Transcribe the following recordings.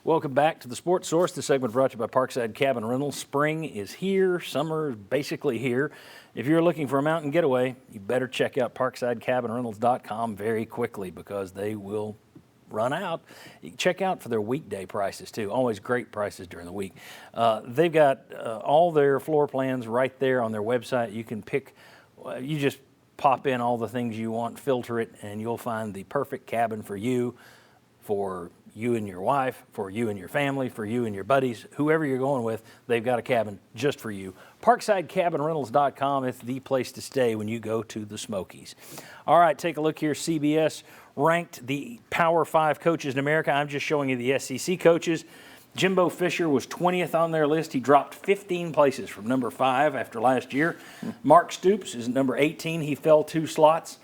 Welcome back to the Sports Source. This segment brought to you by Parkside Cabin Rentals. Spring is here. Summer is basically here. If you're looking for a mountain getaway, you better check out ParksideCabinRentals.com very quickly because they will run out. You can check out for their weekday prices too. Always great prices during the week. They've got all their floor plans right there on their website. You can pick, you just pop in all the things you want, filter it, and you'll find the perfect cabin for you and your wife, for you and your family, for you and your buddies, whoever you're going with, they've got a cabin just for you. ParksideCabinRentals.com is the place to stay when you go to the Smokies. All right, take a look here. CBS ranked the Power 5 coaches in America. I'm just showing you the SEC coaches. Jimbo Fisher was 20th on their list. He dropped 15 places from number 5 after last year. Mark Stoops is number 18. He fell 2 slots.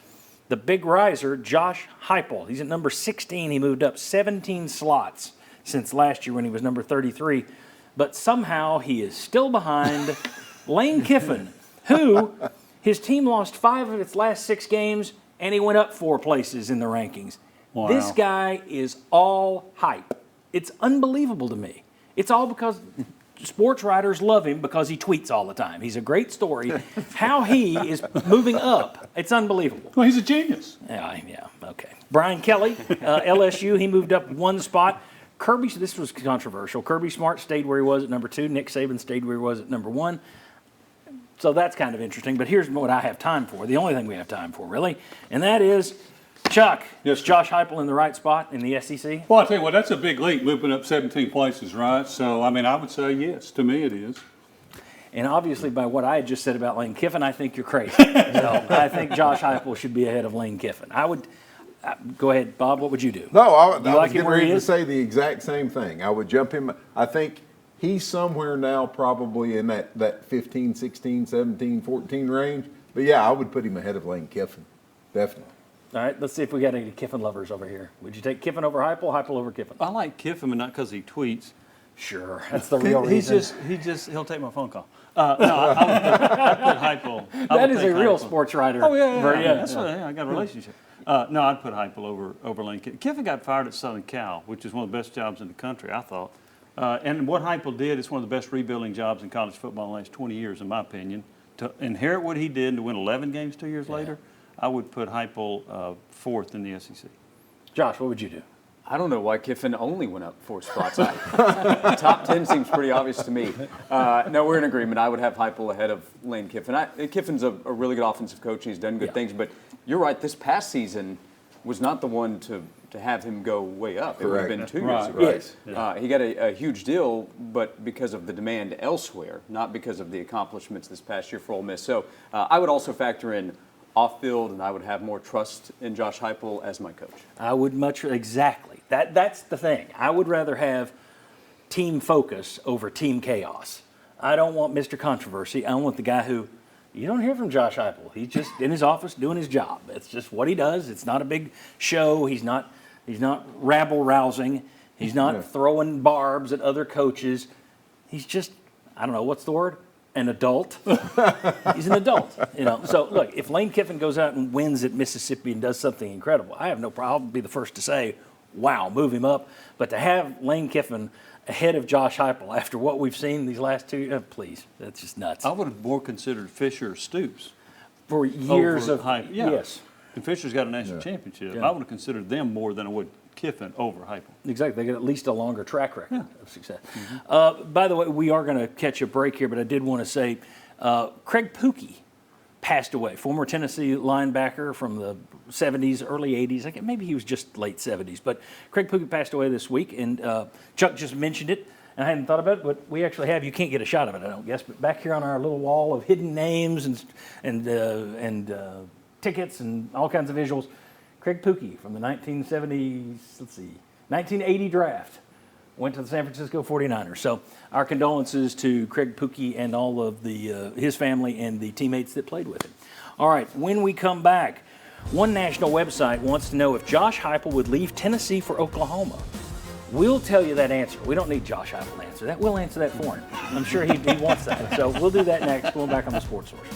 The big riser, Josh Heupel, he's at number 16. He moved up 17 slots since last year when he was number 33. But somehow he is still behind Lane Kiffin, who his team lost 5 of its last 6 games, and he went up 4 places in the rankings. Wow. This guy is all hype. It's unbelievable to me. It's all because sports writers love him because he tweets all the time. He's a great story. How he is moving up, it's unbelievable. Well, he's a genius. Yeah, okay. Brian Kelly, LSU, he moved up 1 spot. This was controversial. Kirby Smart stayed where he was at number 2. Nick Saban stayed where he was at number 1. So that's kind of interesting. But here's what I have time for, the only thing we have time for, really, and that is, Chuck, yes, is Josh Heupel in the right spot in the SEC? Well, I tell you what, that's a big leap, moving up 17 places, right? So, I mean, I would say yes. To me, it is. And obviously, by what I had just said about Lane Kiffin, I think you're crazy. So I think Josh Heupel should be ahead of Lane Kiffin. I would go ahead, Bob. What would you do? No, I was like getting ready to say the exact same thing. I would jump him. I think he's somewhere now, probably in that 15, 16, 17, 14 range. But yeah, I would put him ahead of Lane Kiffin, definitely. All right, let's see if we got any Kiffin lovers over here. Would you take Kiffin over Heupel, Heupel over Kiffin? I like Kiffin, but not because he tweets. Sure, that's the real reason. He'll take my phone call. No, I put Heupel. That is a real sports writer. Oh, yeah. That's what I got a relationship. No, I'd put Heupel over Lane Kiffin. Kiffin got fired at Southern Cal, which is one of the best jobs in the country, I thought. And what Heupel did is one of the best rebuilding jobs in college football in the last 20 years, in my opinion. To inherit what he did and to win 11 games 2 years later, I would put Heupel 4th in the SEC. Josh, what would you do? I don't know why Kiffin only went up 4 spots. Top 10 seems pretty obvious to me. No, we're in agreement. I would have Heupel ahead of Lane Kiffin. Kiffin's a really good offensive coach, and he's done good things. But you're right, this past season was not the one to have him go way up. It would have been 2 years ago. Yes. He got a huge deal, but because of the demand elsewhere, not because of the accomplishments this past year for Ole Miss. So I would also factor in off-field, and I would have more trust in Josh Heupel as my coach. I would exactly. That's the thing. I would rather have team focus over team chaos. I don't want Mr. Controversy. I want the guy who, you don't hear from Josh Heupel. He's just in his office doing his job. It's just what he does. It's not a big show. He's not rabble-rousing. He's not throwing barbs at other coaches. He's just, I don't know, what's the word? An adult. He's an adult, So look, if Lane Kiffin goes out and wins at Mississippi and does something incredible, I have no problem. I'll be the first to say, wow, move him up. But to have Lane Kiffin ahead of Josh Heupel after what we've seen these last 2, please, that's just nuts. I would have more considered Fisher or Stoops For years of Heupel. Yes. And Fisher's got a national championship. I would have considered them more than I would Kiffin over Heupel. Exactly. They got at least a longer track record of success. By the way, we are going to catch a break here, but I did want to say Craig Pookie passed away, former Tennessee linebacker from the 70s, early 80s. Maybe he was just late 70s. But Craig Pookie passed away this week, and Chuck just mentioned it. And I hadn't thought about it, but we actually have. You can't get a shot of it, I don't guess. But back here on our little wall of hidden names and tickets and all kinds of visuals, Craig Pookie from the 1980 draft went to the San Francisco 49ers. So our condolences to Craig Pookie and all of his family and the teammates that played with him. All right, when we come back, one national website wants to know if Josh Heupel would leave Tennessee for Oklahoma. We'll tell you that answer. We don't need Josh Heupel to answer that. We'll answer that for him. I'm sure he wants that. So we'll do that next. Going back on the Sports Source.